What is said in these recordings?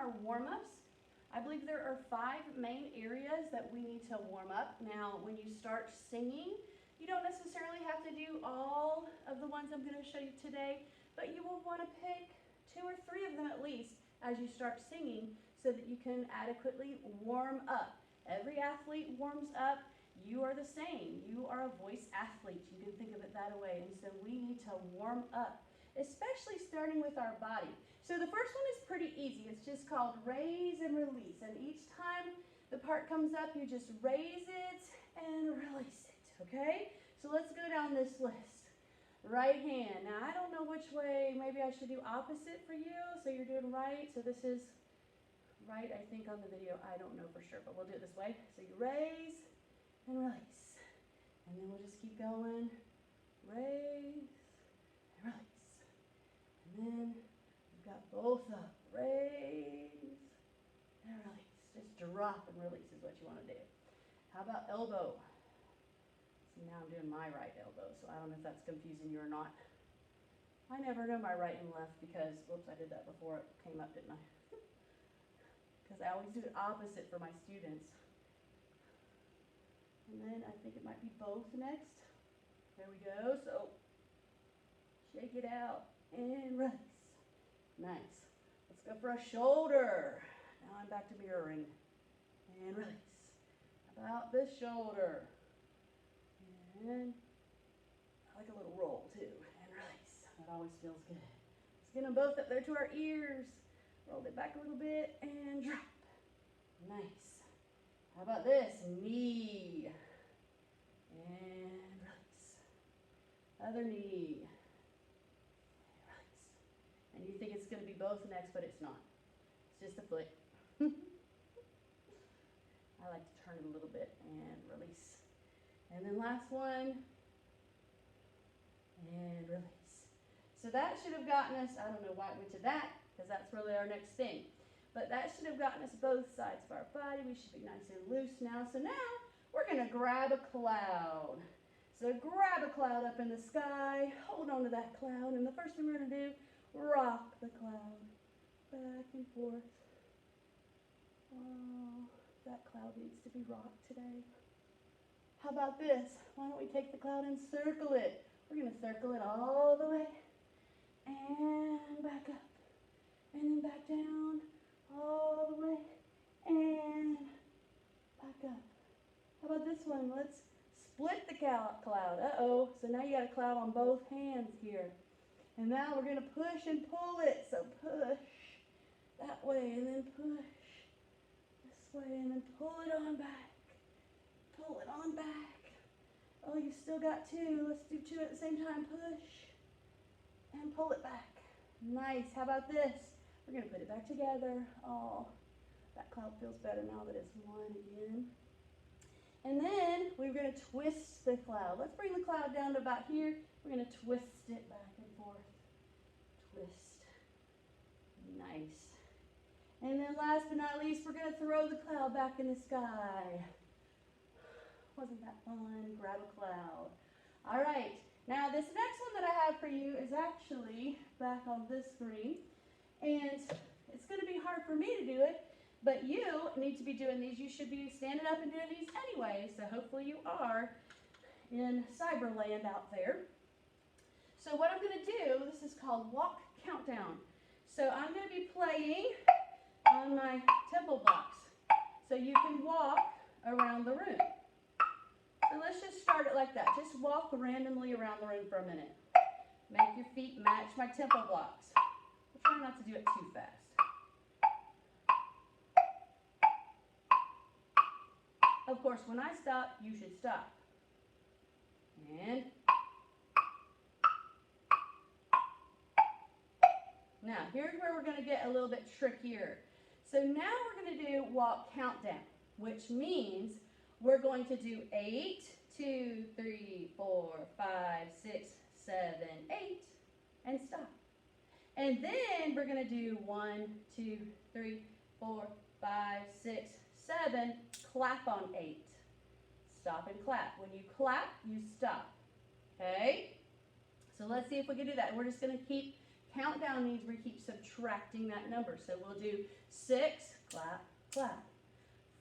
our warm-ups. I believe there are 5 main areas that we need to warm up. Now, when you start singing, you don't necessarily have to do all of the ones I'm going to show you today, but you will want to pick 2 or 3 of them at least as you start singing so that you can adequately warm up. Every athlete warms up. You are the same. You are a voice athlete. You can think of it that way. And so we need to warm up, especially starting with our body. So the first one is pretty easy. It's just called raise and release. And each time the part comes up, you just raise it and release it, okay? So let's go down this list. Right hand. Now, I don't know which way. Maybe I should do opposite for you. So you're doing right. So this is right, I think, on the video. I don't know for sure, but we'll do it this way. So you raise and release. And then we'll just keep going. Raise and release. And then we've got both up. Raise and release. Just drop and release is what you want to do. How about elbow? See, now I'm doing my right elbow, so I don't know if that's confusing you or not. I never know my right and left because, whoops, I did that before it came up, didn't I? Because I always do it opposite for my students. And then I think it might be both next. There we go. So shake it out and release. Nice. Let's go for a shoulder. Now I'm back to mirroring. And release. How about this shoulder? And I like a little roll too. And release. That always feels good. Let's get them both up there to our ears. Roll it back a little bit and drop. Nice. How about this? Knee. And release. Other knee. And release. And you think it's going to be both next, but it's not. It's just a foot. I like to turn it a little bit and release. And then last one. And release. So that should have gotten us, I don't know why it went to that, because that's really our next thing. But that should have gotten us both sides of our body. We should be nice and loose now. So now we're going to grab a cloud. So grab a cloud up in the sky. Hold on to that cloud. And the first thing we're going to do, rock the cloud back and forth. Oh, that cloud needs to be rocked today. How about this? Why don't we take the cloud and circle it? We're going to circle it all the way and back up. And then back down. All the way and back up. How about this one? Let's split the cloud. Uh-oh. So now you got a cloud on both hands here. And now we're going to push and pull it. So push that way and then push this way and then pull it on back. Pull it on back. Oh, you still got 2. Let's do 2 at the same time. Push and pull it back. Nice. How about this? We're going to put it back together. Oh, that cloud feels better now that it's one again. And then we're going to twist the cloud. Let's bring the cloud down to about here. We're going to twist it back and forth. Twist. Nice. And then last but not least, we're going to throw the cloud back in the sky. Wasn't that fun? Grab a cloud. All right. Now this next one that I have for you is actually back on this screen. And it's going to be hard for me to do it, but you need to be doing these. You should be standing up and doing these anyway, so hopefully you are in cyberland out there. So what I'm going to do, this is called walk countdown. So I'm going to be playing on my tempo blocks, so you can walk around the room. So let's just start it like that. Just walk randomly around the room for a minute. Make your feet match my tempo blocks. Try not to do it too fast. Of course, when I stop, you should stop. And now, here's where we're going to get a little bit trickier. So now we're going to do walk countdown, which means we're going to do 8, 2, 3, 4, 5, 6, 7, 8, and stop. And then we're going to do 1, 2, 3, 4, 5, 6, 7, clap on 8. Stop and clap. When you clap, you stop. Okay? So let's see if we can do that. We're just going to keep Countdown means we keep subtracting that number. So we'll do 6, clap, clap.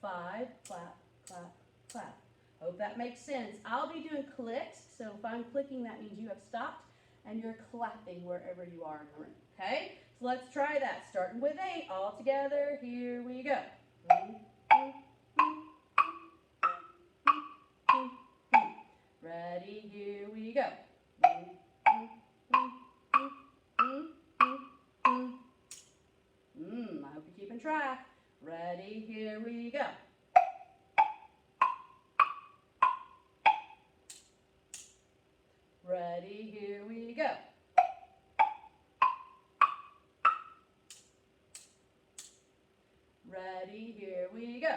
5, clap, clap, clap. Hope that makes sense. I'll be doing clicks, so if I'm clicking, that means you have stopped and you're clapping wherever you are in the room, okay? So let's try that, starting with 8, all together, here we go. Ready, here we go. I hope you're keeping track. Ready, here we go. Ready, here we go. Ready, here we go.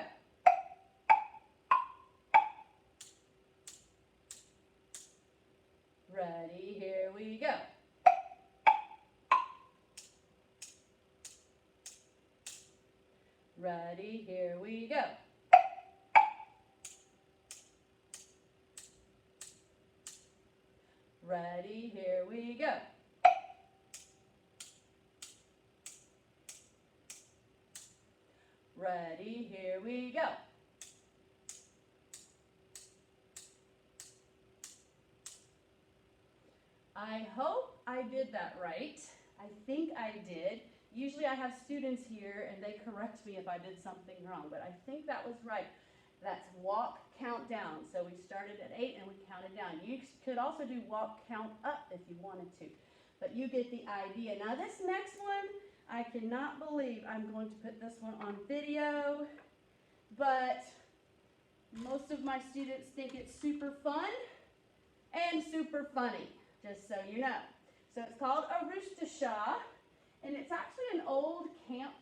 Ready, here we go. Ready, here we go. Ready, here we go. Ready, here we go. I hope I did that right. I think I did. Usually I have students here and they correct me if I did something wrong, but I think that was right. That's walk, count down. So we started at 8 and we counted down. You could also do walk, count up if you wanted to, but you get the idea. Now this next one, I cannot believe I'm going to put this one on video, but most of my students think it's super fun and super funny, just so you know. So it's called a rooster shah, and it's actually an old camp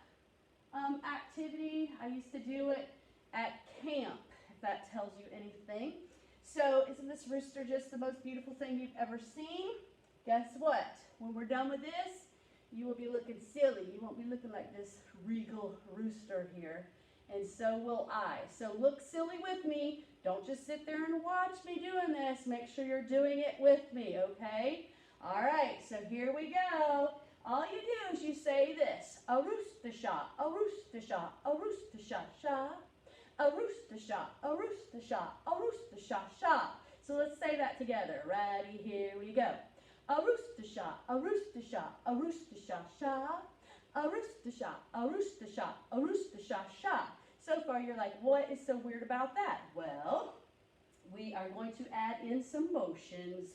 activity. I used to do it at camp, if that tells you anything. So isn't this rooster just the most beautiful thing you've ever seen? Guess what? When we're done with this, you will be looking silly. You won't be looking like this regal rooster here, and so will I. So look silly with me. Don't just sit there and watch me doing this. Make sure you're doing it with me, okay? All right, so here we go. All you do is you say this: a rooster shah, a rooster shah, a rooster shah, shah. A rooster shah, a rooster shah, a rooster shah, shah. So let's say that together. Ready, here we go. A rooster shah, a rooster shah, a rooster shah, shah. A rooster shah, a rooster shah, a rooster shah, shah. So far you're like, what is so weird about that? Well, we are going to add in some motions.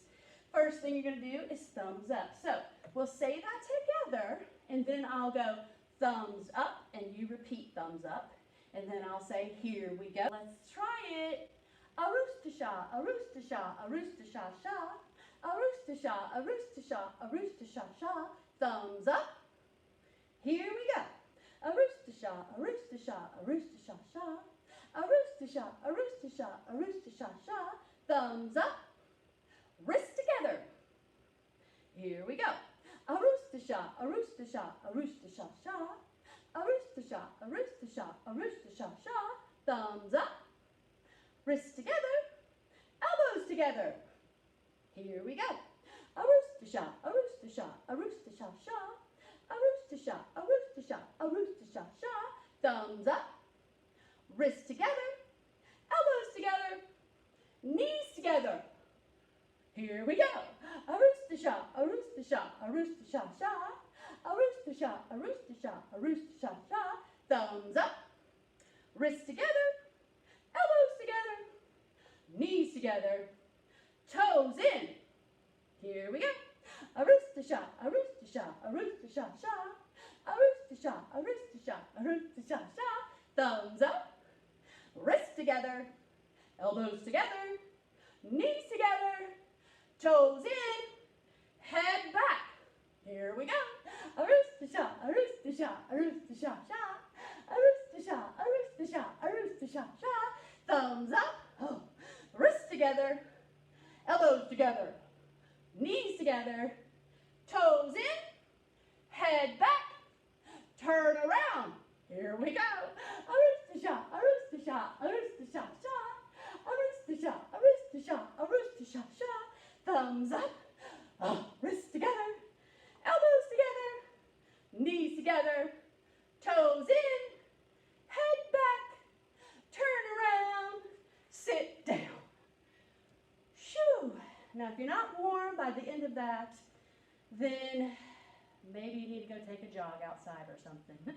First thing you're going to do is thumbs up. So we'll say that together, and then I'll go thumbs up, and you repeat thumbs up. And then I'll say, here we go. Let's try it. A rooster shah, a rooster shah, a rooster shah, shah. A rooster shah, a rooster shah, a rooster shah, shah. Thumbs up. Here we go. A rooster shah, a rooster shah, a rooster shah, shah. A rooster shah, a rooster shah, a rooster shah, shah. Thumbs up. Wrists together. Here we go. A rooster shah, a rooster shah, a rooster shah, shah. A rooster shah, a rooster shah, a rooster shah, shah. Thumbs up. Wrists together. Elbows together. Here we go. A rooster shah, a rooster shah, a rooster shah, shah. A rooster shah, a rooster shah, a rooster shah, shah. Thumbs up. Wrists together. Elbows together. Knees together. Here we go. A rooster shah, a rooster shah, a rooster shah, shah. A rooster shah, a rooster shah, a rooster shah, shah. Thumbs up. Wrists together. Elbows together. Knees together. Toes in. Here we go. A rooster shah, a rooster shah, a rooster shah, shah. A rooster shah, a rooster shah, a rooster shah, shah. Thumbs up. Wrists together. Elbows together. Knees together. Toes in. Head back. Here we go. A rooster shah, a rooster shah, a rooster shah, shah. A rooster shah, a rooster shah, a rooster shah, shah. Thumbs up. Oh. Wrists together. Elbows together. Knees together. Toes in. Head back. Turn around. Here we go. A rooster shah, a rooster shah, a rooster shah, shah. A rooster shah, a rooster shah, a rooster shah, shah. Thumbs up. Oh. Wrists together. Elbows together. toes in, head back, turn around, sit down. Shoo. Now, if you're not warm by the end of that, then maybe you need to go take a jog outside or something.